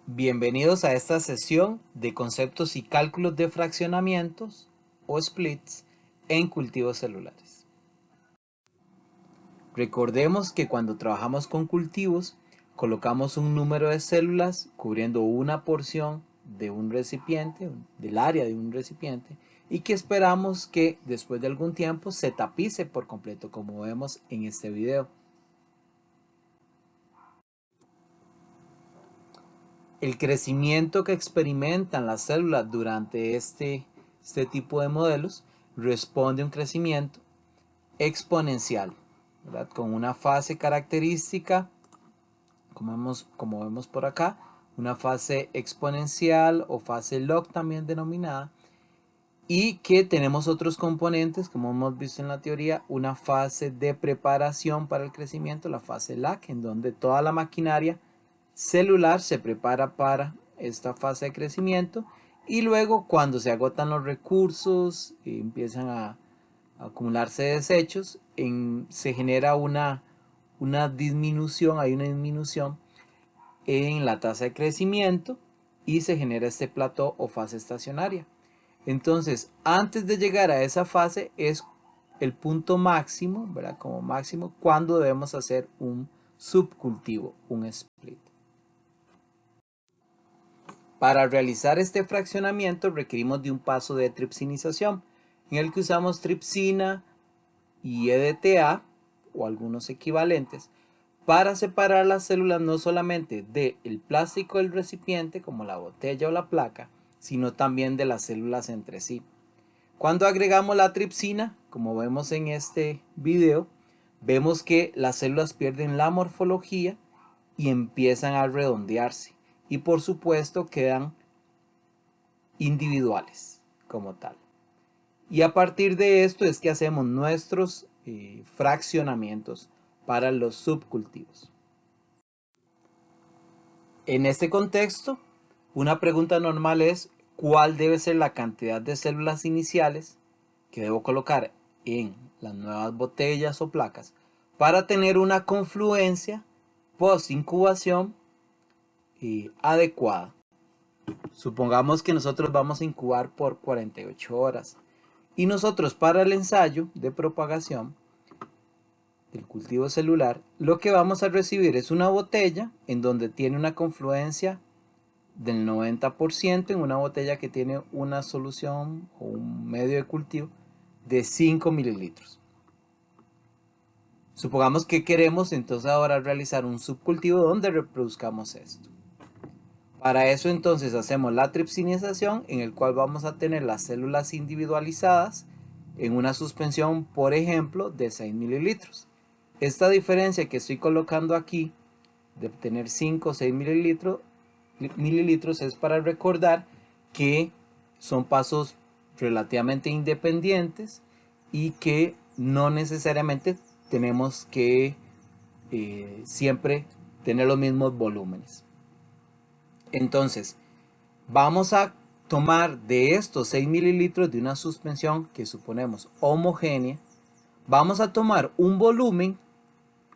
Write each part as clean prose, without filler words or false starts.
Bienvenidos a esta sesión de conceptos y cálculos de fraccionamientos o splits en cultivos celulares. Recordemos que cuando trabajamos con cultivos, colocamos un número de células cubriendo una porción de un recipiente, del área de un recipiente, y que esperamos que después de algún tiempo se tapice por completo, como vemos en este video. El crecimiento que experimentan las células durante este tipo de modelos responde a un crecimiento exponencial, ¿verdad? Con una fase característica, como vemos por acá, una fase exponencial o fase log también denominada, y que tenemos otros componentes, como hemos visto en la teoría, una fase de preparación para el crecimiento, la fase lag, en donde toda la maquinaria celular se prepara para esta fase de crecimiento, y luego cuando se agotan los recursos y empiezan a acumularse desechos, se genera una disminución, hay una disminución en la tasa de crecimiento y se genera este plató o fase estacionaria. Entonces, antes de llegar a esa fase es el punto máximo, ¿verdad? Como máximo, cuando debemos hacer un subcultivo, un split. Para realizar este fraccionamiento requerimos de un paso de tripsinización, en el que usamos tripsina y EDTA o algunos equivalentes para separar las células no solamente del plástico del recipiente, como la botella o la placa, sino también de las células entre sí. Cuando agregamos la tripsina, como vemos en este video, vemos que las células pierden la morfología y empiezan a redondearse. Y por supuesto quedan individuales como tal. Y a partir de esto es que hacemos nuestros fraccionamientos para los subcultivos. En este contexto, una pregunta normal es ¿cuál debe ser la cantidad de células iniciales que debo colocar en las nuevas botellas o placas para tener una confluencia post incubación adecuada? Supongamos que nosotros vamos a incubar por 48 horas y nosotros para el ensayo de propagación del cultivo celular lo que vamos a recibir es una botella en donde tiene una confluencia del 90% en una botella que tiene una solución o un medio de cultivo de 5 mililitros. Supongamos que queremos entonces ahora realizar un subcultivo donde reproduzcamos esto. Para eso entonces hacemos la tripsinización, en el cual vamos a tener las células individualizadas en una suspensión, por ejemplo, de 6 mililitros. Esta diferencia que estoy colocando aquí de tener 5 o 6 mililitros es para recordar que son pasos relativamente independientes y que no necesariamente tenemos que siempre tener los mismos volúmenes. Entonces, vamos a tomar de estos 6 mililitros de una suspensión que suponemos homogénea, vamos a tomar un volumen,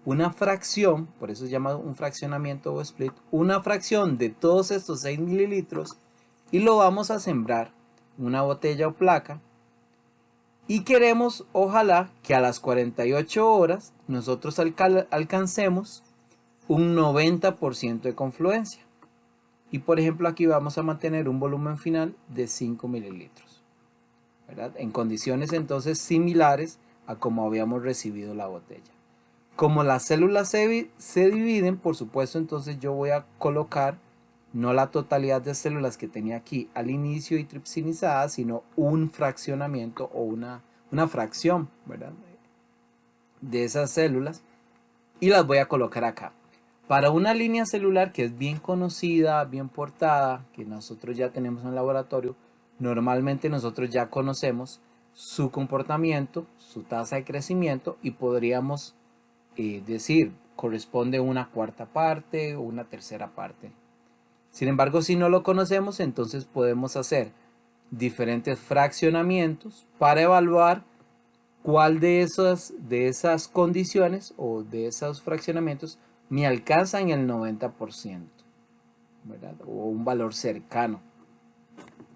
una fracción, por eso se llama un fraccionamiento o split, una fracción de todos estos 6 mililitros y lo vamos a sembrar en una botella o placa, y queremos ojalá que a las 48 horas nosotros alcancemos un 90% de confluencia. Y por ejemplo aquí vamos a mantener un volumen final de 5 mililitros, ¿verdad? En condiciones entonces similares a como habíamos recibido la botella. Como las células se dividen, por supuesto, entonces yo voy a colocar no la totalidad de células que tenía aquí al inicio y tripsinizadas, sino un fraccionamiento o una fracción, ¿verdad? De esas células, y las voy a colocar acá. Para una línea celular que es bien conocida, bien portada, que nosotros ya tenemos en el laboratorio, normalmente nosotros ya conocemos su comportamiento, su tasa de crecimiento, y podríamos decir, corresponde una cuarta parte o una tercera parte. Sin embargo, si no lo conocemos, entonces podemos hacer diferentes fraccionamientos para evaluar cuál de esas condiciones o de esos fraccionamientos me alcanza en el 90%. ¿verdad? O un valor cercano.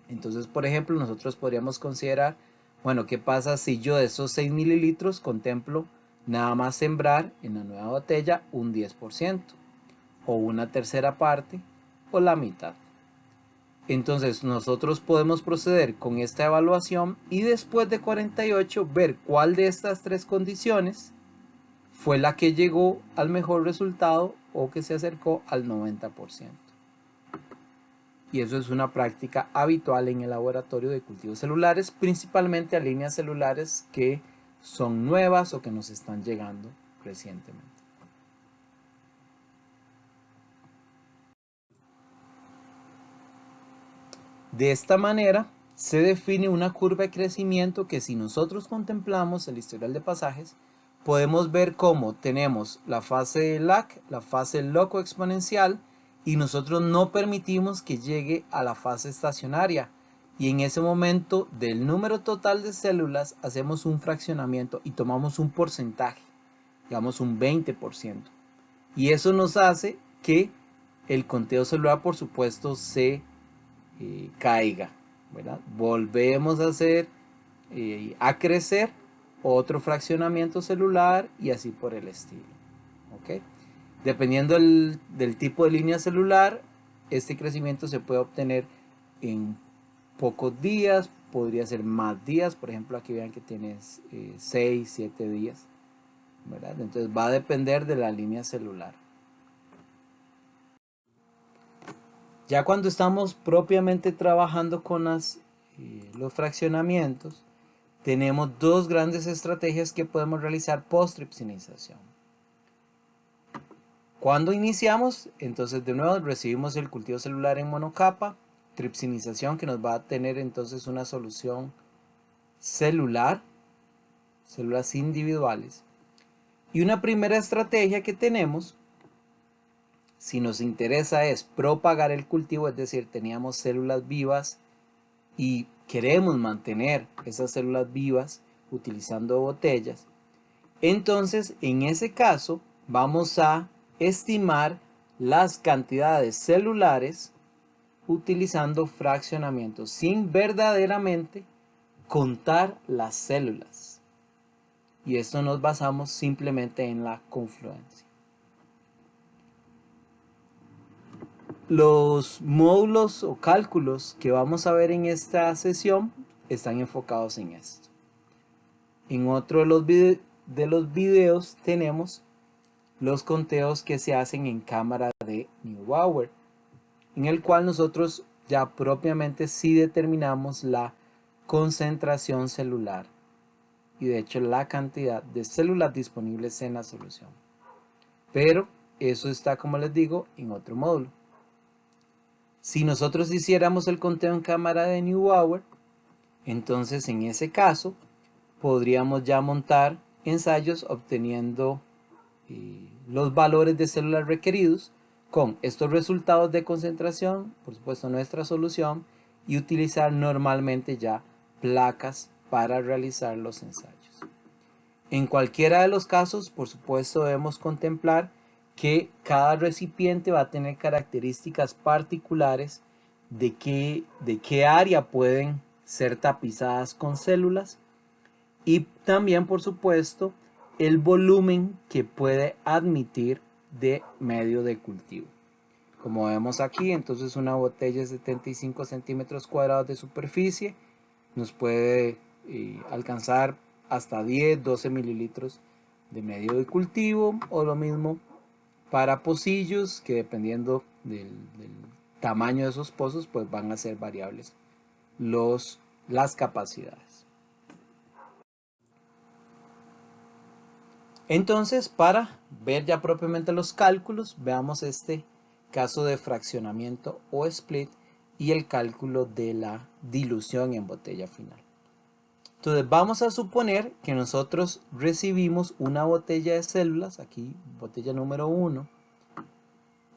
Entonces, por ejemplo, nosotros podríamos considerar, bueno, ¿qué pasa si yo de esos 6 mililitros contemplo nada más sembrar en la nueva botella un 10%, o una tercera parte, o la mitad? Entonces nosotros podemos proceder con esta evaluación y después de 48 ver cuál de estas tres condiciones fue la que llegó al mejor resultado o que se acercó al 90%. Y eso es una práctica habitual en el laboratorio de cultivos celulares, principalmente a líneas celulares que son nuevas o que nos están llegando recientemente. De esta manera se define una curva de crecimiento que, si nosotros contemplamos el historial de pasajes, podemos ver cómo tenemos la fase de lag, la fase loco exponencial, y nosotros no permitimos que llegue a la fase estacionaria, y en ese momento del número total de células hacemos un fraccionamiento y tomamos un porcentaje, digamos un 20%, y eso nos hace que el conteo celular, por supuesto, se caiga, ¿verdad? Volvemos a hacer, a crecer otro fraccionamiento celular y así por el estilo, ¿ok? Dependiendo del tipo de línea celular, este crecimiento se puede obtener en pocos días, podría ser más días. Por ejemplo, aquí vean que tienes 6, 7 días, ¿verdad? Entonces va a depender de la línea celular. Ya cuando estamos propiamente trabajando con los fraccionamientos, tenemos dos grandes estrategias que podemos realizar post-tripsinización. Cuando iniciamos, entonces de nuevo recibimos el cultivo celular en monocapa, tripsinización, que nos va a tener entonces una solución celular, células individuales. Y una primera estrategia que tenemos, si nos interesa, es propagar el cultivo, es decir, teníamos células vivas y queremos mantener esas células vivas utilizando botellas. Entonces, en ese caso, vamos a estimar las cantidades celulares utilizando fraccionamiento, sin verdaderamente contar las células. Y esto nos basamos simplemente en la confluencia. Los módulos o cálculos que vamos a ver en esta sesión están enfocados en esto. En otro de los videos tenemos los conteos que se hacen en cámara de Neubauer, en el cual nosotros ya propiamente sí determinamos la concentración celular y de hecho la cantidad de células disponibles en la solución. Pero eso está, como les digo, en otro módulo. Si nosotros hiciéramos el conteo en cámara de Neubauer, entonces en ese caso podríamos ya montar ensayos obteniendo los valores de células requeridos con estos resultados de concentración, por supuesto nuestra solución, y utilizar normalmente ya placas para realizar los ensayos. En cualquiera de los casos, por supuesto, debemos contemplar que cada recipiente va a tener características particulares de qué área pueden ser tapizadas con células, y también, por supuesto, el volumen que puede admitir de medio de cultivo. Como vemos aquí, entonces una botella de 75 centímetros cuadrados de superficie nos puede alcanzar hasta 10, 12 mililitros de medio de cultivo, o lo mismo para pocillos, que dependiendo del tamaño de esos pozos, pues van a ser variables las capacidades. Entonces, para ver ya propiamente los cálculos, veamos este caso de fraccionamiento o split y el cálculo de la dilución en botella final. Entonces, vamos a suponer que nosotros recibimos una botella de células, aquí botella número 1,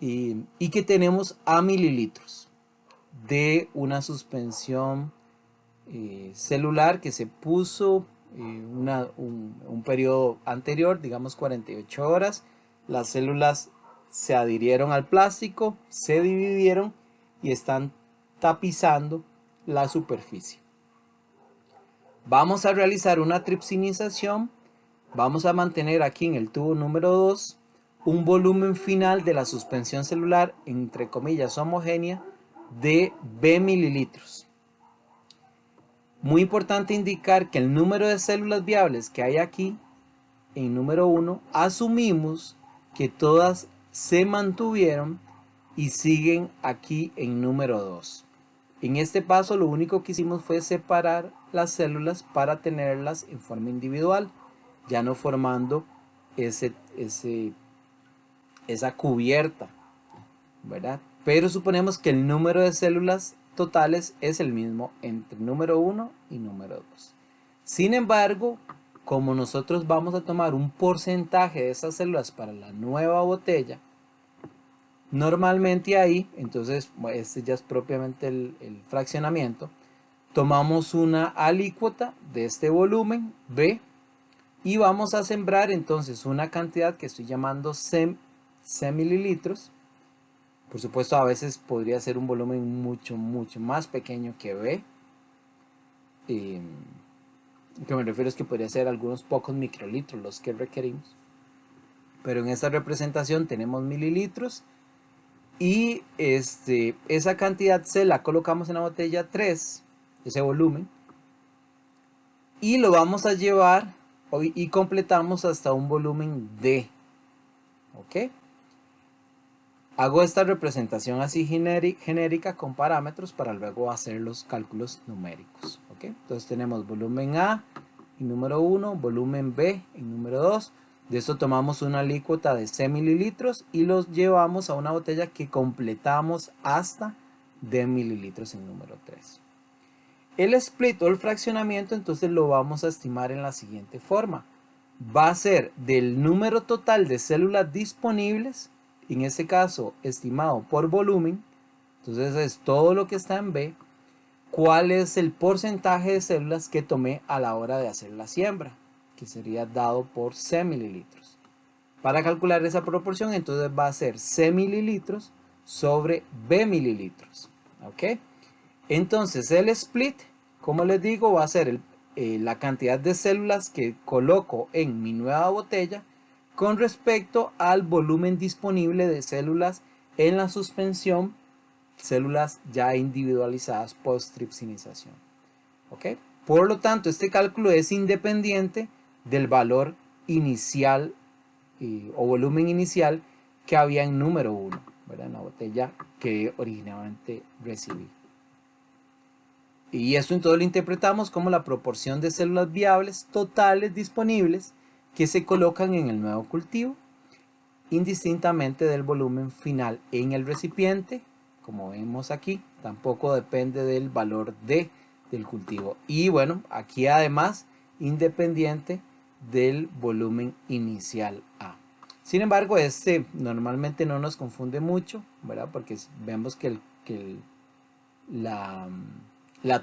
y que tenemos a mililitros de una suspensión celular que se puso un periodo anterior, digamos 48 horas. Las células se adhirieron al plástico, se dividieron y están tapizando la superficie. Vamos a realizar una tripsinización. Vamos a mantener aquí en el tubo número 2 un volumen final de la suspensión celular, entre comillas homogénea, de B mililitros. Muy importante indicar que el número de células viables que hay aquí, en número 1, asumimos que todas se mantuvieron y siguen aquí en número 2. En este paso lo único que hicimos fue separar las células para tenerlas en forma individual, ya no formando esa cubierta, ¿verdad? Pero suponemos que el número de células totales es el mismo entre número 1 y número 2. Sin embargo, como nosotros vamos a tomar un porcentaje de esas células para la nueva botella, normalmente ahí, entonces este ya es propiamente el fraccionamiento, tomamos una alícuota de este volumen B y vamos a sembrar entonces una cantidad que estoy llamando C mililitros. Por supuesto, a veces podría ser un volumen mucho más pequeño que B. Lo que me refiero es que podría ser algunos pocos microlitros los que requerimos. Pero en esta representación tenemos mililitros. Y esa cantidad C la colocamos en la botella 3, ese volumen. Y lo vamos a llevar y completamos hasta un volumen D. ¿Ok? Hago esta representación así genérica con parámetros para luego hacer los cálculos numéricos. ¿Ok? Entonces tenemos volumen A en número 1, volumen B en número 2. De esto tomamos una alícuota de C mililitros y los llevamos a una botella que completamos hasta D mililitros en número 3. El split o el fraccionamiento entonces lo vamos a estimar en la siguiente forma. Va a ser del número total de células disponibles, en este caso estimado por volumen, entonces es todo lo que está en B, cuál es el porcentaje de células que tomé a la hora de hacer la siembra, que sería dado por C mililitros. Para calcular esa proporción entonces va a ser C mililitros sobre B mililitros. ¿Ok? Entonces el split, como les digo, va a ser la cantidad de células que coloco en mi nueva botella con respecto al volumen disponible de células en la suspensión, células ya individualizadas post tripsinización. ¿Ok? Por lo tanto, este cálculo es independiente del valor inicial o volumen inicial que había en número 1, ¿verdad? En la botella que originalmente recibí. Y esto entonces lo interpretamos como la proporción de células viables totales disponibles que se colocan en el nuevo cultivo, indistintamente del volumen final en el recipiente, como vemos aquí. Tampoco depende del valor D del cultivo. Y bueno, aquí además, independiente del volumen inicial A. Sin embargo, normalmente no nos confunde mucho, ¿verdad? Porque vemos que la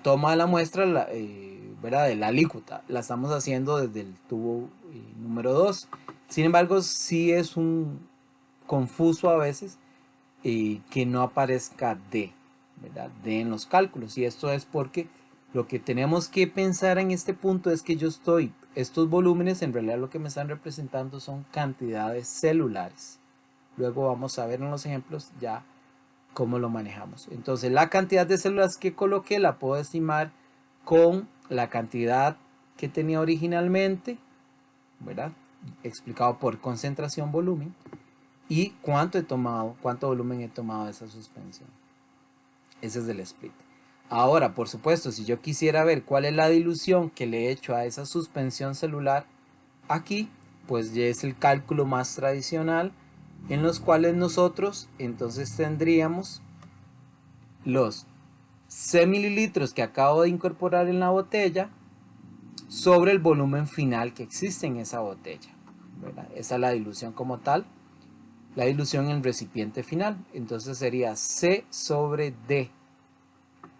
toma de la muestra, ¿verdad? De la alícuota, la estamos haciendo desde el tubo número 2. Sin embargo, sí es un confuso a veces que no aparezca D, ¿verdad? D en los cálculos. Y esto es porque lo que tenemos que pensar en este punto es que estos volúmenes en realidad lo que me están representando son cantidades celulares. Luego vamos a ver en los ejemplos ya cómo lo manejamos. Entonces la cantidad de células que coloqué la puedo estimar con la cantidad que tenía originalmente, ¿verdad? Explicado por concentración volumen, y cuánto volumen he tomado de esa suspensión. Ese es el split. Ahora, por supuesto, si yo quisiera ver cuál es la dilución que le he hecho a esa suspensión celular aquí, pues ya es el cálculo más tradicional, en los cuales nosotros entonces tendríamos los C mililitros que acabo de incorporar en la botella sobre el volumen final que existe en esa botella, ¿verdad? Esa es la dilución como tal, la dilución en el recipiente final. Entonces sería C sobre D,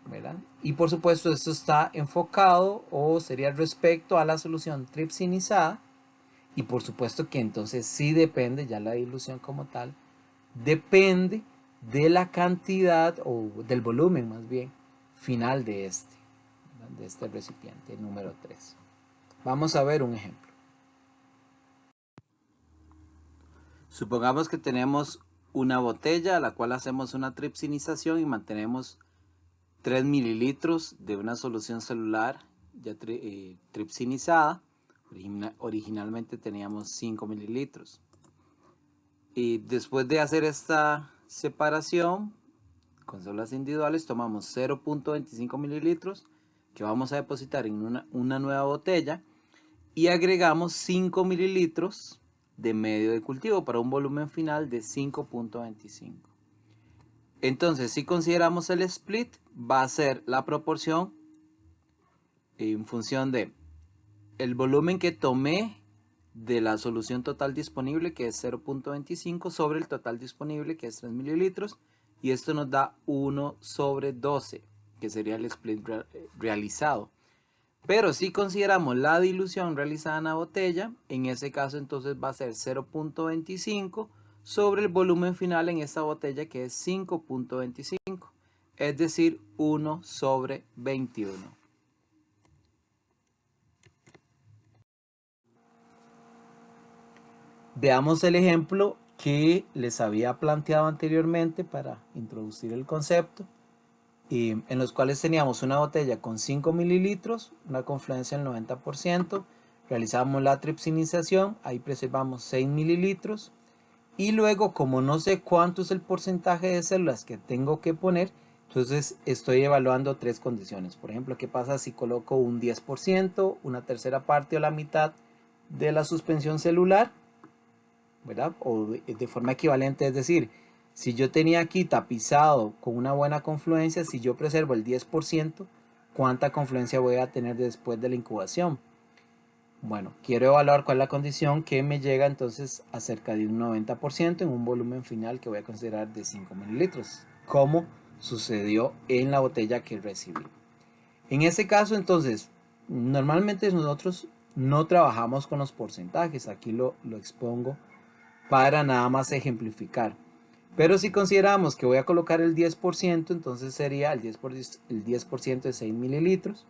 ¿verdad? Y por supuesto esto está enfocado o sería respecto a la solución tripsinizada. Y por supuesto que entonces sí depende ya la dilución como tal depende de la cantidad o del volumen más bien final de este recipiente número 3. Vamos a ver un ejemplo. Supongamos que tenemos una botella a la cual hacemos una tripsinización y mantenemos 3 mililitros de una solución celular ya tripsinizada. Originalmente teníamos 5 mililitros. Y después de hacer esta separación con células individuales, tomamos 0.25 mililitros que vamos a depositar en una nueva botella y agregamos 5 mililitros de medio de cultivo para un volumen final de 5.25. Entonces, si consideramos el split, va a ser la proporción en función de el volumen que tomé de la solución total disponible, que es 0.25, sobre el total disponible, que es 3 mililitros, y esto nos da 1 sobre 12, que sería el split realizado. Pero si consideramos la dilución realizada en la botella, en ese caso entonces va a ser 0.25 sobre el volumen final en esta botella, que es 5.25, es decir, 1 sobre 21. Veamos el ejemplo que les había planteado anteriormente para introducir el concepto, en los cuales teníamos una botella con 5 mililitros, una confluencia del 90%, realizamos la tripsinización, ahí preservamos 6 mililitros, y luego, como no sé cuánto es el porcentaje de células que tengo que poner, entonces estoy evaluando tres condiciones. Por ejemplo, ¿qué pasa si coloco un 10%, una tercera parte o la mitad de la suspensión celular? ¿Verdad? O de forma equivalente, es decir, si yo tenía aquí tapizado con una buena confluencia, si yo preservo el 10%, ¿cuánta confluencia voy a tener después de la incubación? Bueno, quiero evaluar cuál es la condición que me llega entonces a cerca de un 90% en un volumen final que voy a considerar de 5 mililitros, como sucedió en la botella que recibí. En ese caso, entonces, normalmente nosotros no trabajamos con los porcentajes, aquí lo expongo para nada más ejemplificar. Pero si consideramos que voy a colocar el 10%, entonces sería el 10% de 6 mililitros.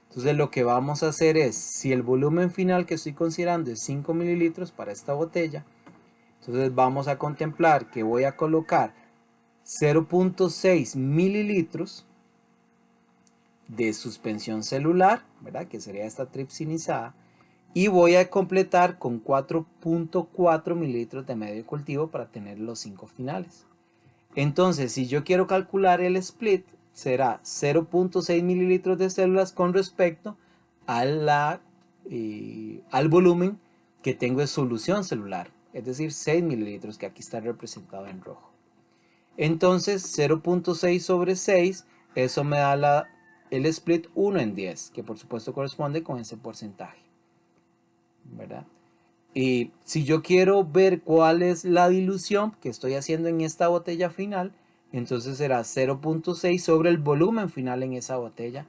Entonces lo que vamos a hacer es, si el volumen final que estoy considerando es 5 mililitros para esta botella, entonces vamos a contemplar que voy a colocar 0.6 mililitros de suspensión celular, ¿verdad? Que sería esta tripsinizada, y voy a completar con 4.4 mililitros de medio de cultivo para tener los 5 finales. Entonces, si yo quiero calcular el split, será 0.6 mililitros de células con respecto al volumen que tengo de solución celular, es decir, 6 mililitros, que aquí está representado en rojo. Entonces, 0.6 sobre 6, eso me da el split 1 en 10, que por supuesto corresponde con ese porcentaje, ¿verdad? Y si yo quiero ver cuál es la dilución que estoy haciendo en esta botella final, entonces será 0.6 sobre el volumen final en esa botella,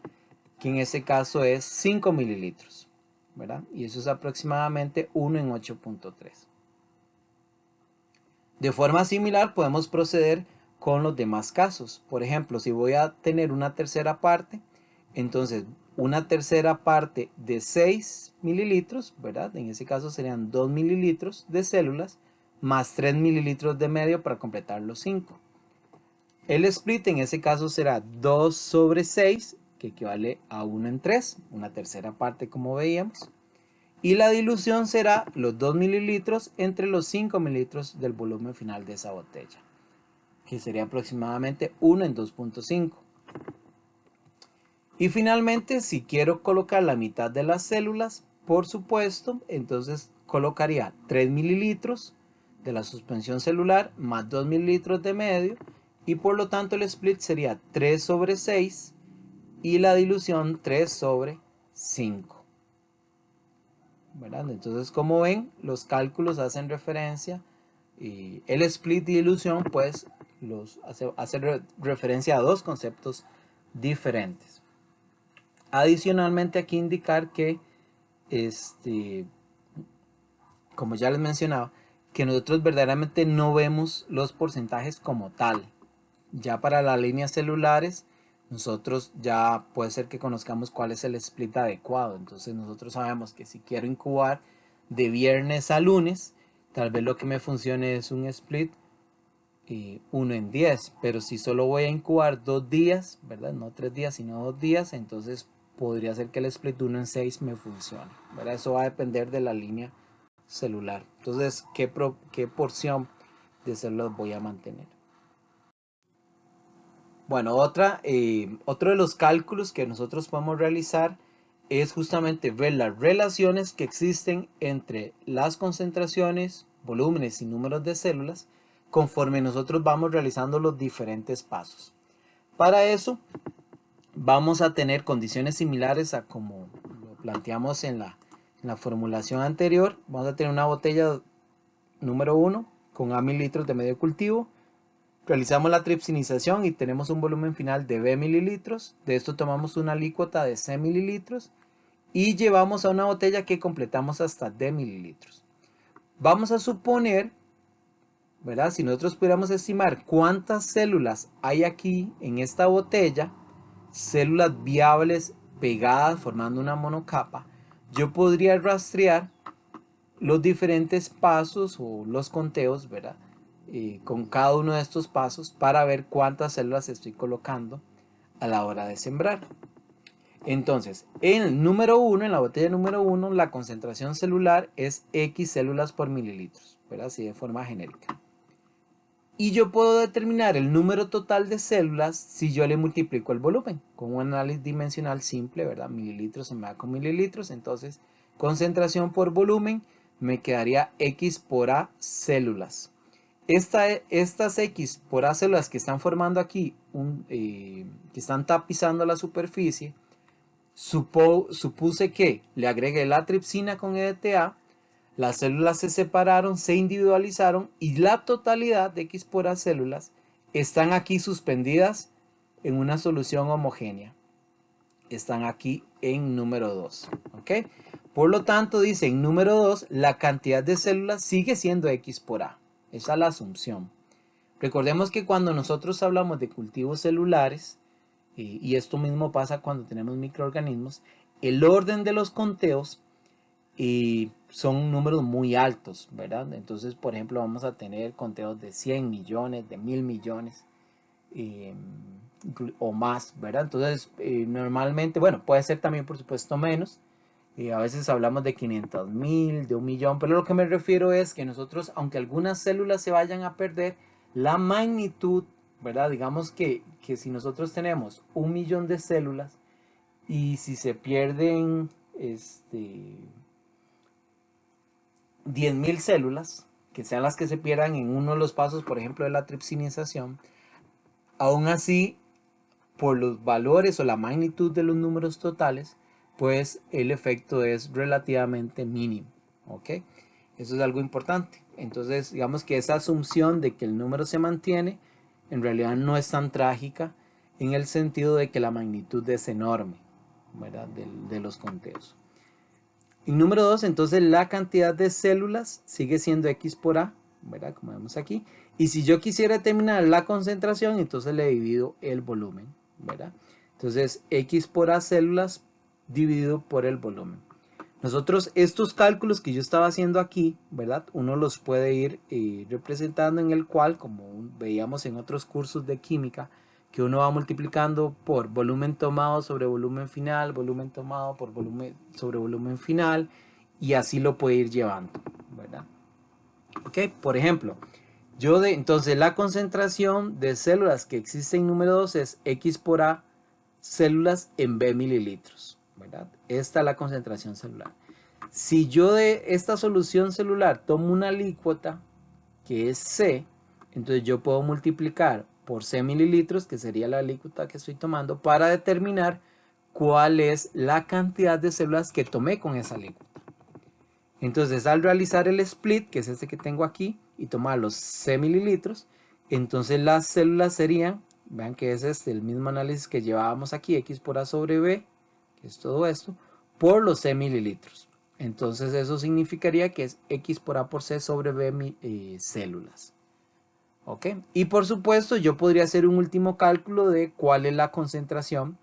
que en este caso es 5 mililitros, ¿verdad? Y eso es aproximadamente 1 en 8.3. De forma similar podemos proceder con los demás casos. Por ejemplo, si voy a tener una tercera parte, entonces una tercera parte de 6 mililitros, ¿verdad? En ese caso serían 2 mililitros de células más 3 mililitros de medio para completar los 5. El split en ese caso será 2 sobre 6, que equivale a 1 en 3, una tercera parte como veíamos. Y la dilución será los 2 mililitros entre los 5 mililitros del volumen final de esa botella, que sería aproximadamente 1 en 2.5. Y finalmente, si quiero colocar la mitad de las células, por supuesto, entonces colocaría 3 mililitros de la suspensión celular más 2 mililitros de medio, y por lo tanto el split sería 3 sobre 6 y la dilución 3 sobre 5. ¿Verdad? Entonces, como ven, los cálculos hacen referencia, y el split y dilución pues hace referencia a dos conceptos diferentes. Adicionalmente, aquí indicar que como ya les mencionaba, que nosotros verdaderamente no vemos los porcentajes como tal. Ya para las líneas celulares, nosotros ya puede ser que conozcamos cuál es el split adecuado. Entonces nosotros sabemos que si quiero incubar de viernes a lunes, tal vez lo que me funcione es un split 1 en 10. Pero si solo voy a incubar 2 días, ¿verdad? No 3 días, sino 2 días, entonces podría ser que el split 1 en 6 me funcione, ¿verdad? Eso va a depender de la línea celular. Entonces, ¿qué porción de células voy a mantener? Bueno, otro de los cálculos que nosotros podemos realizar es justamente ver las relaciones que existen entre las concentraciones, volúmenes y números de células conforme nosotros vamos realizando los diferentes pasos. Para eso vamos a tener condiciones similares a como lo planteamos en la formulación anterior. Vamos a tener una botella número 1 con A mililitros de medio cultivo. Realizamos la tripsinización y tenemos un volumen final de B mililitros. De esto tomamos una alícuota de C mililitros y llevamos a una botella que completamos hasta D mililitros. Vamos a suponer, ¿verdad? Si nosotros pudiéramos estimar cuántas células hay aquí en esta botella, células viables pegadas formando una monocapa, yo podría rastrear los diferentes pasos o los conteos, ¿verdad? Con cada uno de estos pasos para ver cuántas células estoy colocando a la hora de sembrar. Entonces, en el número 1, en la botella número 1, la concentración celular es X células por mililitros, ¿verdad? Así de forma genérica. Y yo puedo determinar el número total de células si yo le multiplico el volumen con un análisis dimensional simple, ¿verdad? Mililitros se me da con mililitros, entonces concentración por volumen me quedaría X por A células. Estas X por A células que están formando aquí, que están tapizando la superficie, supuse que le agregué la tripsina con EDTA, las células se separaron, se individualizaron y la totalidad de X por A células están aquí suspendidas en una solución homogénea. Están aquí en número 2. ¿Ok? Por lo tanto, dice en número 2, la cantidad de células sigue siendo X por A. Esa es la asunción. Recordemos que cuando nosotros hablamos de cultivos celulares, y esto mismo pasa cuando tenemos microorganismos, el orden de los conteos son números muy altos, ¿verdad? Entonces, por ejemplo, vamos a tener conteos de 100 millones, de 1000 millones o más, ¿verdad? Entonces, normalmente, bueno, puede ser también, por supuesto, menos. A veces hablamos de 500,000, de 1 millón, pero lo que me refiero es que nosotros, aunque algunas células se vayan a perder, la magnitud, ¿verdad? Digamos que si nosotros tenemos 1 millón de células y si se pierden 10,000 células, que sean las que se pierdan en uno de los pasos, por ejemplo, de la tripsinización, aún así, por los valores o la magnitud de los números totales, pues el efecto es relativamente mínimo, ¿ok? Eso es algo importante. Entonces, digamos que esa asunción de que el número se mantiene, en realidad no es tan trágica en el sentido de que la magnitud es enorme, ¿verdad? De los conteos. En número 2, entonces la cantidad de células sigue siendo X por A, ¿verdad? Como vemos aquí. Y si yo quisiera determinar la concentración, entonces le divido el volumen, ¿verdad? Entonces, X por A células dividido por el volumen. Nosotros estos cálculos que yo estaba haciendo aquí, ¿verdad? Uno los puede ir representando en el cual, como veíamos en otros cursos de química, que uno va multiplicando por volumen tomado sobre volumen final, volumen tomado por volumen sobre volumen final, y así lo puede ir llevando, ¿verdad? Ok, por ejemplo, entonces la concentración de células que existe en número 2 es X por A células en B mililitros, ¿verdad? Esta es la concentración celular. Si yo de esta solución celular tomo una alícuota que es C, entonces yo puedo multiplicar por C mililitros, que sería la alícuota que estoy tomando, para determinar cuál es la cantidad de células que tomé con esa alícuota. Entonces, al realizar el split, que es este que tengo aquí, y tomar los C mililitros, entonces las células serían, vean que es el mismo análisis que llevábamos aquí, X por A sobre B, que es todo esto, por los C mililitros. Entonces eso significaría que es X por A por C sobre B células. ¿Ok? Y por supuesto yo podría hacer un último cálculo de cuál es la concentración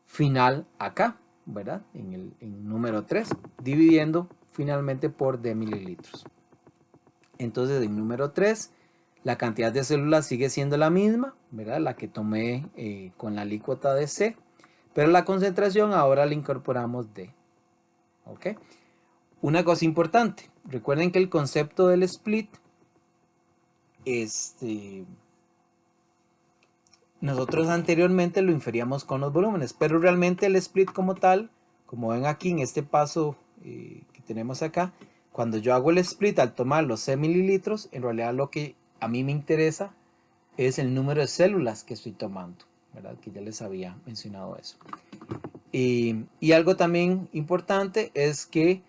final acá, ¿verdad? En número 3, dividiendo finalmente por D mililitros. Entonces en número 3, la cantidad de células sigue siendo la misma, ¿verdad? La que tomé con la alícuota de C, pero la concentración ahora le incorporamos D. ¿Ok? Una cosa importante, recuerden que el concepto del split, nosotros anteriormente lo inferíamos con los volúmenes, pero realmente el split como tal, como ven aquí en este paso que tenemos acá, cuando yo hago el split al tomar los C mililitros, en realidad lo que a mí me interesa es el número de células que estoy tomando, ¿verdad? Que ya les había mencionado eso. Y algo también importante es que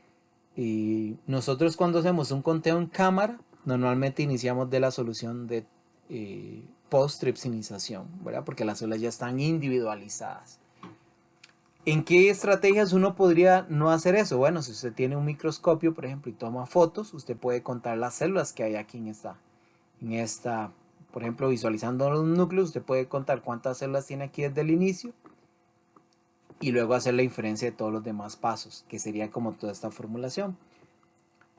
nosotros cuando hacemos un conteo en cámara, normalmente iniciamos de la solución de post-tripsinización, ¿verdad? Porque las células ya están individualizadas. ¿En qué estrategias uno podría no hacer eso? Bueno, si usted tiene un microscopio, por ejemplo, y toma fotos, usted puede contar las células que hay aquí en esta, por ejemplo, visualizando los núcleos, usted puede contar cuántas células tiene aquí desde el inicio y luego hacer la inferencia de todos los demás pasos, que sería como toda esta formulación.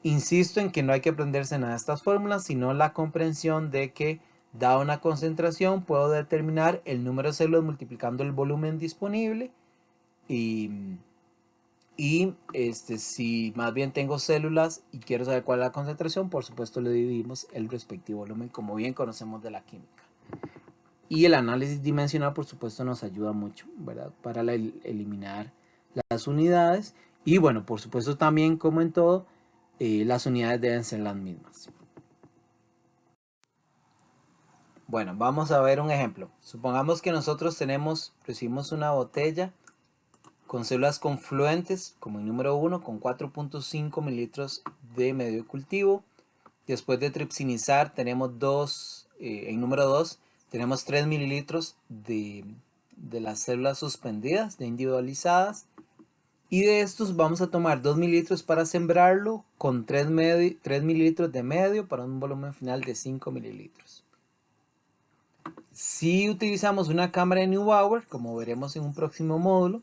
Insisto en que no hay que aprenderse nada de estas fórmulas, sino la comprensión de que, dada una concentración, puedo determinar el número de células multiplicando el volumen disponible y si más bien tengo células y quiero saber cuál es la concentración, por supuesto le dividimos el respectivo volumen, como bien conocemos de la química. Y el análisis dimensional, por supuesto, nos ayuda mucho, ¿verdad? Para eliminar las unidades. Y bueno, por supuesto también, como en todo, las unidades deben ser las mismas. Bueno, vamos a ver un ejemplo. Supongamos que nosotros recibimos una botella con células confluentes, como en número 1, con 4.5 mililitros de medio de cultivo. Después de tripsinizar, tenemos en número 2, tenemos 3 mililitros de las células suspendidas, de individualizadas. Y de estos vamos a tomar 2 mililitros para sembrarlo con 3 mililitros de medio para un volumen final de 5 mililitros. Si utilizamos una cámara de Neubauer, como veremos en un próximo módulo,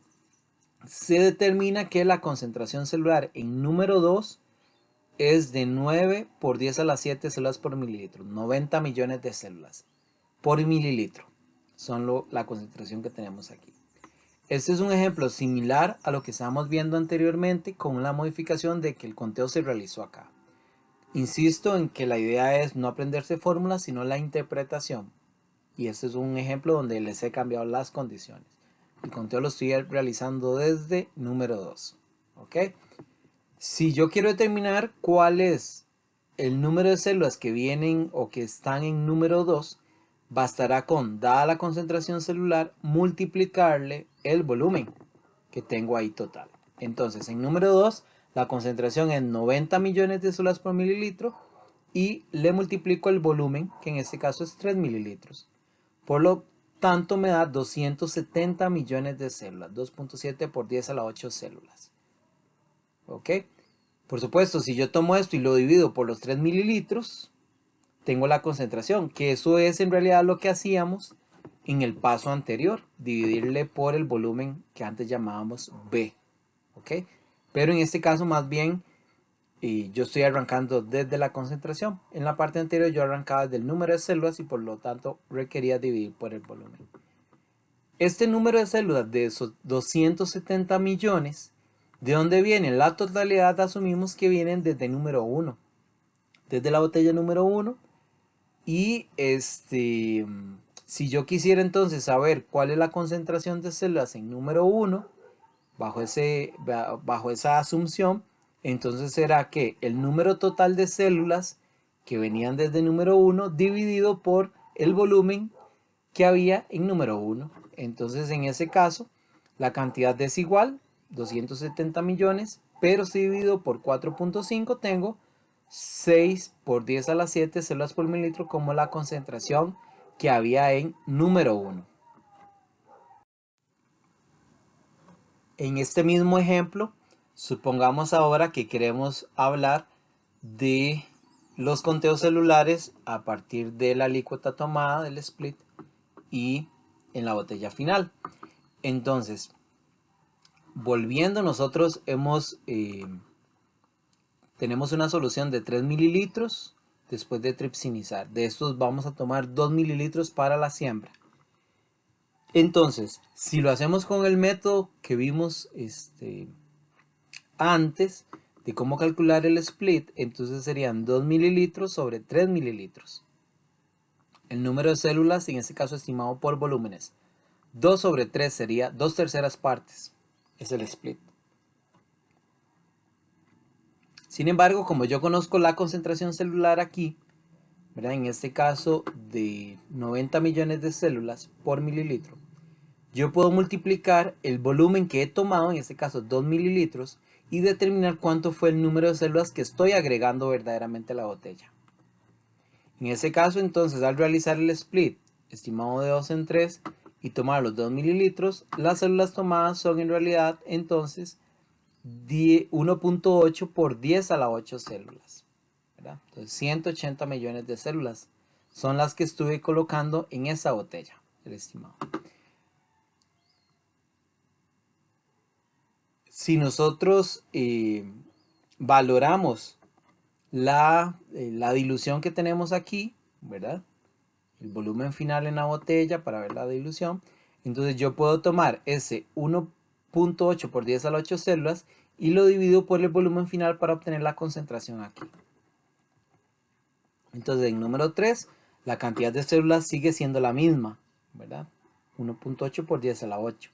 se determina que la concentración celular en número 2 es de 9 por 10 a la 7 células por mililitro, 90 millones de células por mililitro. Son la concentración que tenemos aquí. Este es un ejemplo similar a lo que estábamos viendo anteriormente, con la modificación de que el conteo se realizó acá. Insisto en que la idea es no aprenderse fórmulas, sino la interpretación. Y este es un ejemplo donde les he cambiado las condiciones. El conteo lo estoy realizando desde número 2. ¿Ok? Si yo quiero determinar cuál es el número de células que vienen o que están en número 2, bastará con, dada la concentración celular, multiplicarle el volumen que tengo ahí total. Entonces, en número 2, la concentración es 90 millones de células por mililitro y le multiplico el volumen, que en este caso es 3 mililitros. Por lo tanto, me da 270 millones de células, 2.7 por 10 a la 8 células. ¿Ok? Por supuesto, si yo tomo esto y lo divido por los 3 mililitros, tengo la concentración, que eso es en realidad lo que hacíamos en el paso anterior, dividirle por el volumen que antes llamábamos B. ¿Ok? Pero en este caso más bien yo estoy arrancando desde la concentración. En la parte anterior yo arrancaba desde el número de células y por lo tanto requería dividir por el volumen. Este número de células de esos 270 millones, ¿de dónde vienen? La totalidad asumimos que vienen desde el número 1, desde la botella número 1. Y si yo quisiera entonces saber cuál es la concentración de células en número 1, bajo esa asunción, entonces será que el número total de células que venían desde el número 1 dividido por el volumen que había en número 1. Entonces en ese caso la cantidad es igual, 270 millones, pero si divido por 4.5 tengo 6 por 10 a la 7 células por mililitro como la concentración que había en número 1. En este mismo ejemplo, Supongamos ahora que queremos hablar de los conteos celulares a partir de la alícuota tomada del split y en la botella final. Entonces, volviendo, nosotros tenemos una solución de 3 mililitros después de tripsinizar. De estos vamos a tomar 2 mililitros para la siembra. Entonces, si lo hacemos con el método que vimos antes de cómo calcular el split, entonces serían 2 mililitros sobre 3 mililitros. El número de células, en este caso estimado por volúmenes, 2 sobre 3 sería 2/3 partes. Es el split. Sin embargo, como yo conozco la concentración celular aquí, ¿verdad? En este caso de 90 millones de células por mililitro, yo puedo multiplicar el volumen que he tomado, en este caso 2 mililitros, y determinar cuánto fue el número de células que estoy agregando verdaderamente a la botella. En ese caso, entonces, al realizar el split, estimado de 2 en 3, y tomar los 2 mililitros, las células tomadas son en realidad, entonces, 1.8 por 10 a la 8 células. ¿Verdad? Entonces, 180 millones de células son las que estuve colocando en esa botella, el estimado. Si nosotros valoramos la dilución que tenemos aquí, ¿verdad? El volumen final en la botella para ver la dilución. Entonces yo puedo tomar ese 1.8 por 10 a la 8 células y lo divido por el volumen final para obtener la concentración aquí. Entonces en número 3, la cantidad de células sigue siendo la misma, ¿verdad? 1.8 por 10 a la 8.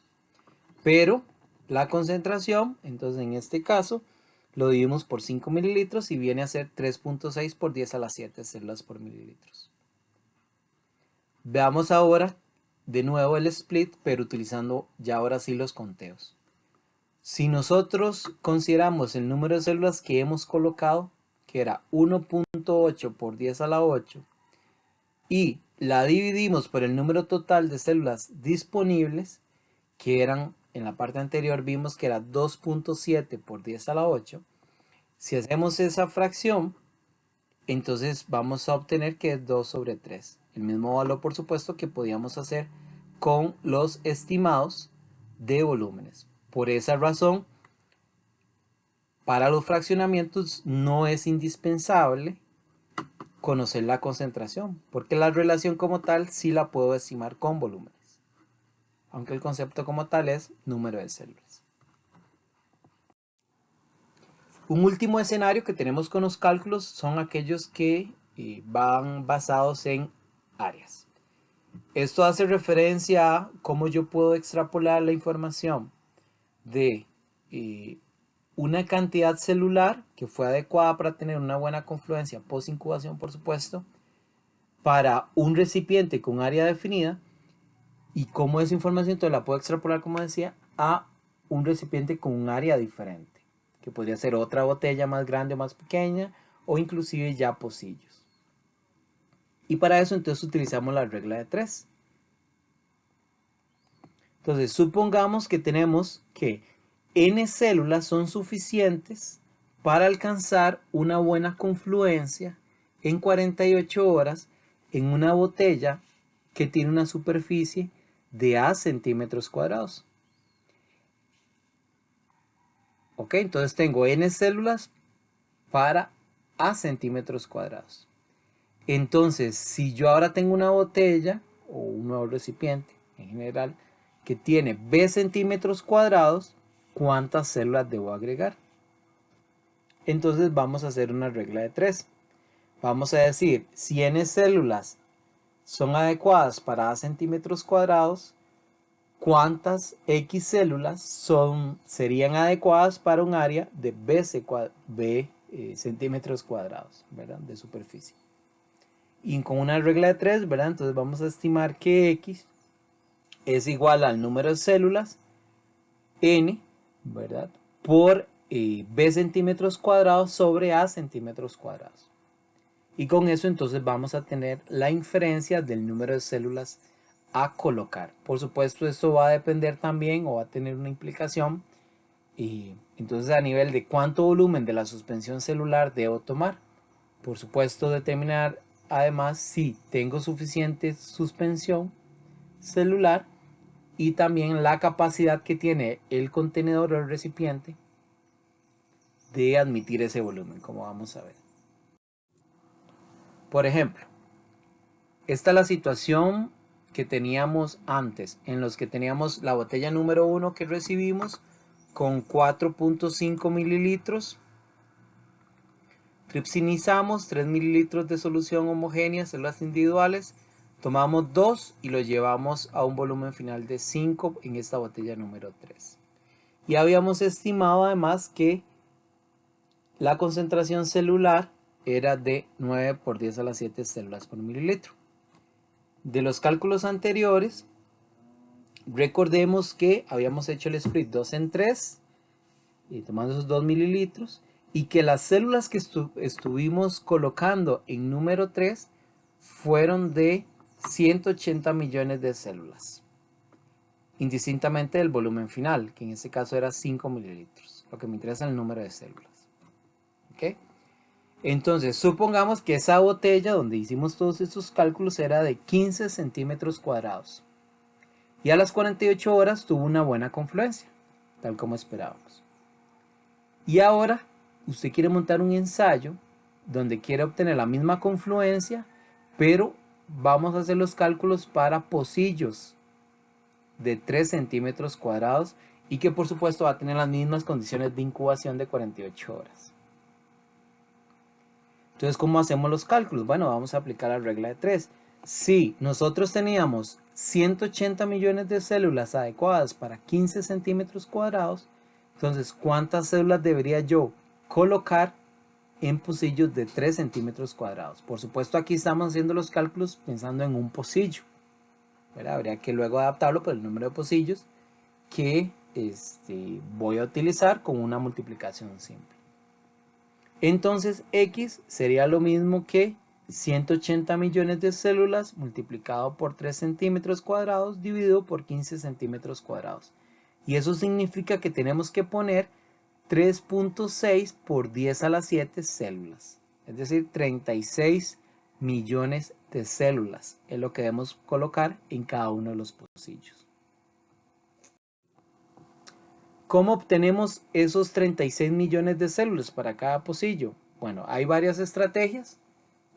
Pero la concentración, entonces en este caso, lo dividimos por 5 mililitros y viene a ser 3.6 por 10 a la 7 células por mililitros. Veamos ahora de nuevo el split, pero utilizando ya ahora sí los conteos. Si nosotros consideramos el número de células que hemos colocado, que era 1.8 por 10 a la 8, y la dividimos por el número total de células disponibles, que eran, en la parte anterior vimos que era 2.7 por 10 a la 8, si hacemos esa fracción, entonces vamos a obtener que es 2 sobre 3. El mismo valor, por supuesto, que podíamos hacer con los estimados de volúmenes. Por esa razón, para los fraccionamientos no es indispensable conocer la concentración, porque la relación como tal sí la puedo estimar con volúmenes, aunque el concepto como tal es número de células. Un último escenario que tenemos con los cálculos son aquellos que van basados en áreas. Esto hace referencia a cómo yo puedo extrapolar la información de una cantidad celular que fue adecuada para tener una buena confluencia post incubación, por supuesto, para un recipiente con área definida, y cómo esa información entonces la puedo extrapolar, como decía, a un recipiente con un área diferente, que podría ser otra botella más grande o más pequeña, o inclusive ya pocillos. Y para eso entonces utilizamos la regla de 3. Entonces supongamos que tenemos que n células son suficientes para alcanzar una buena confluencia en 48 horas en una botella que tiene una superficie de A centímetros cuadrados. Ok, entonces tengo n células para A centímetros cuadrados. Entonces, si yo ahora tengo una botella o un nuevo recipiente en general que tiene B centímetros cuadrados, ¿cuántas células debo agregar? Entonces vamos a hacer una regla de 3. Vamos a decir, si n células son adecuadas para A centímetros cuadrados, ¿cuántas X células serían adecuadas para un área de B centímetros cuadrados, ¿verdad? De superficie? Y con una regla de 3, ¿verdad? Entonces vamos a estimar que X es igual al número de células N, ¿verdad? Por B centímetros cuadrados sobre A centímetros cuadrados. Y con eso entonces vamos a tener la inferencia del número de células a colocar. Por supuesto, esto va a depender también o va a tener una implicación Entonces, a nivel de cuánto volumen de la suspensión celular debo tomar. Por supuesto, determinar además si tengo suficiente suspensión celular y también la capacidad que tiene el contenedor o el recipiente de admitir ese volumen, como vamos a ver. Por ejemplo, esta es la situación que teníamos antes, en los que teníamos la botella número 1 que recibimos con 4.5 mililitros. Tripsinizamos 3 mililitros de solución homogénea, células individuales. Tomamos 2 y lo llevamos a un volumen final de 5 en esta botella número 3. Y habíamos estimado además que la concentración celular era de 9 por 10 a la 7 células por mililitro. De los cálculos anteriores, recordemos que habíamos hecho el split 2 en 3, y tomando esos 2 mililitros, y que las células que estuvimos colocando en número 3 fueron de 180 millones de células, indistintamente del volumen final, que en este caso era 5 mililitros. Lo que me interesa es el número de células. ¿Okay? Entonces, supongamos que esa botella donde hicimos todos estos cálculos era de 15 centímetros cuadrados. Y a las 48 horas tuvo una buena confluencia, tal como esperábamos. Y ahora, usted quiere montar un ensayo donde quiere obtener la misma confluencia, pero vamos a hacer los cálculos para pocillos de 3 centímetros cuadrados y que por supuesto va a tener las mismas condiciones de incubación de 48 horas. Entonces, ¿cómo hacemos los cálculos? Bueno, vamos a aplicar la regla de 3. Si nosotros teníamos 180 millones de células adecuadas para 15 centímetros cuadrados, entonces, ¿cuántas células debería yo colocar en pocillos de 3 centímetros cuadrados? Por supuesto, aquí estamos haciendo los cálculos pensando en un pocillo, ¿verdad? Habría que luego adaptarlo por el número de pocillos que voy a utilizar con una multiplicación simple. Entonces X sería lo mismo que 180 millones de células multiplicado por 3 centímetros cuadrados dividido por 15 centímetros cuadrados. Y eso significa que tenemos que poner 3.6 por 10 a la 7 células. Es decir, 36 millones de células es lo que debemos colocar en cada uno de los pocillos. ¿Cómo obtenemos esos 36 millones de células para cada pocillo? Bueno, hay varias estrategias,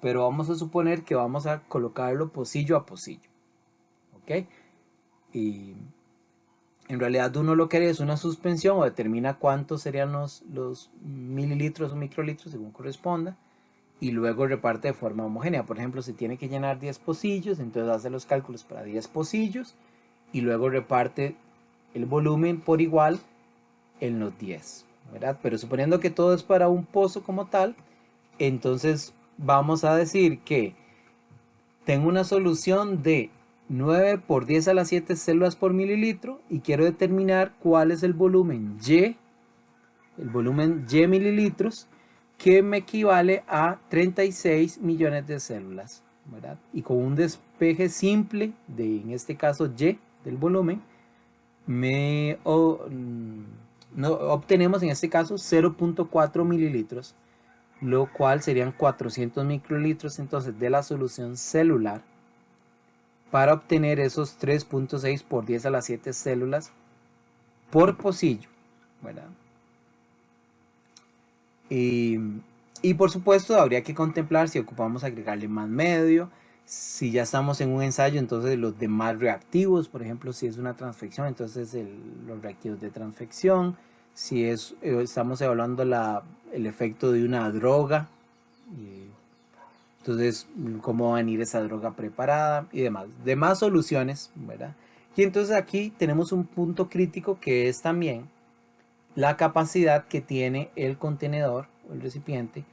pero vamos a suponer que vamos a colocarlo pocillo a pocillo. ¿Ok? Y en realidad uno lo que haría es una suspensión o determina cuántos serían los mililitros o microlitros según corresponda y luego reparte de forma homogénea. Por ejemplo, si tiene que llenar 10 pocillos, entonces hace los cálculos para 10 pocillos y luego reparte el volumen por igual en los 10, ¿verdad? Pero suponiendo que todo es para un pozo como tal, entonces vamos a decir que tengo una solución de 9 por 10 a la 7 células por mililitro y quiero determinar cuál es el volumen Y mililitros, que me equivale a 36 millones de células, ¿verdad? Y con un despeje simple de, en este caso, Y del volumen, obtenemos en este caso 0.4 mililitros, lo cual serían 400 microlitros entonces de la solución celular para obtener esos 3.6 por 10 a la 7 células por pocillo, ¿verdad? Y por supuesto habría que contemplar si ocupamos agregarle más medio, si ya estamos en un ensayo, entonces los demás reactivos, por ejemplo, si es una transfección, entonces los reactivos de transfección, si estamos evaluando el efecto de una droga, entonces cómo va a venir esa droga preparada y demás soluciones, ¿verdad? Y entonces aquí tenemos un punto crítico que es también la capacidad que tiene el contenedor o el recipiente,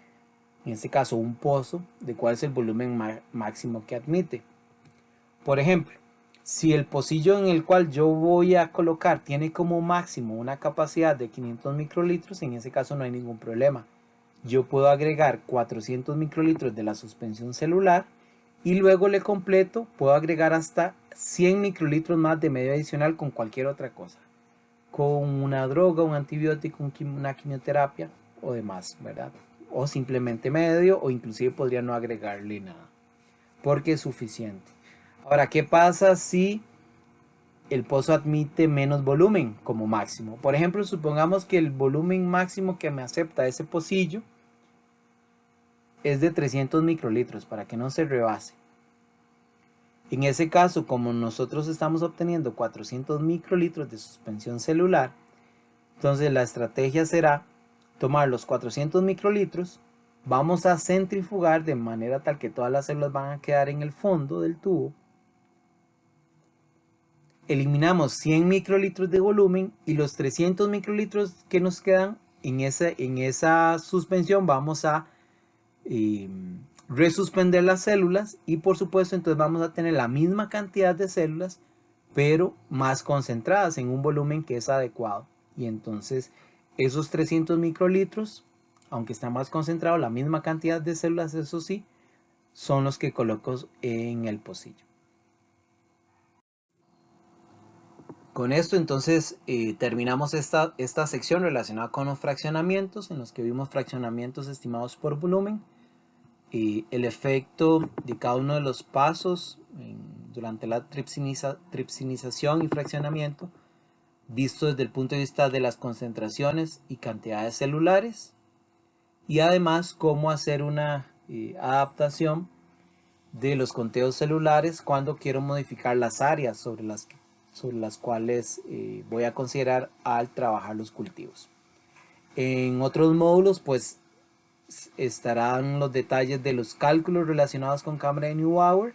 en este caso un pozo, de cuál es el volumen máximo que admite. Por ejemplo, si el pocillo en el cual yo voy a colocar tiene como máximo una capacidad de 500 microlitros, en ese caso no hay ningún problema. Yo puedo agregar 400 microlitros de la suspensión celular y luego le completo, puedo agregar hasta 100 microlitros más de medio adicional con cualquier otra cosa. con una droga, un antibiótico, una quimioterapia o demás, ¿verdad? O simplemente medio, o inclusive podría no agregarle nada, porque es suficiente. Ahora, ¿qué pasa si el pozo admite menos volumen como máximo? Por ejemplo, supongamos que el volumen máximo que me acepta ese pocillo es de 300 microlitros para que no se rebase. En ese caso, como nosotros estamos obteniendo 400 microlitros de suspensión celular, entonces la estrategia será tomar los 400 microlitros, vamos a centrifugar de manera tal que todas las células van a quedar en el fondo del tubo. Eliminamos 100 microlitros de volumen y los 300 microlitros que nos quedan en esa suspensión vamos a resuspender las células, y por supuesto entonces vamos a tener la misma cantidad de células pero más concentradas en un volumen que es adecuado. Y entonces esos 300 microlitros, aunque está más concentrado, la misma cantidad de células, eso sí, son los que coloco en el pocillo. Con esto entonces terminamos esta sección relacionada con los fraccionamientos, en los que vimos fraccionamientos estimados por volumen, el efecto de cada uno de los pasos durante la tripsinización y fraccionamiento, visto desde el punto de vista de las concentraciones y cantidades celulares, y además cómo hacer una adaptación de los conteos celulares cuando quiero modificar las áreas sobre las cuales voy a considerar al trabajar los cultivos. En otros módulos pues estarán los detalles de los cálculos relacionados con cámara de Neubauer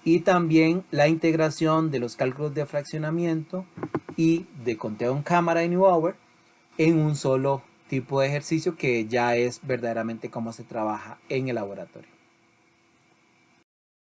y también la integración de los cálculos de fraccionamiento y de conteo en cámara de Neubauer en un solo tipo de ejercicio, que ya es verdaderamente cómo se trabaja en el laboratorio.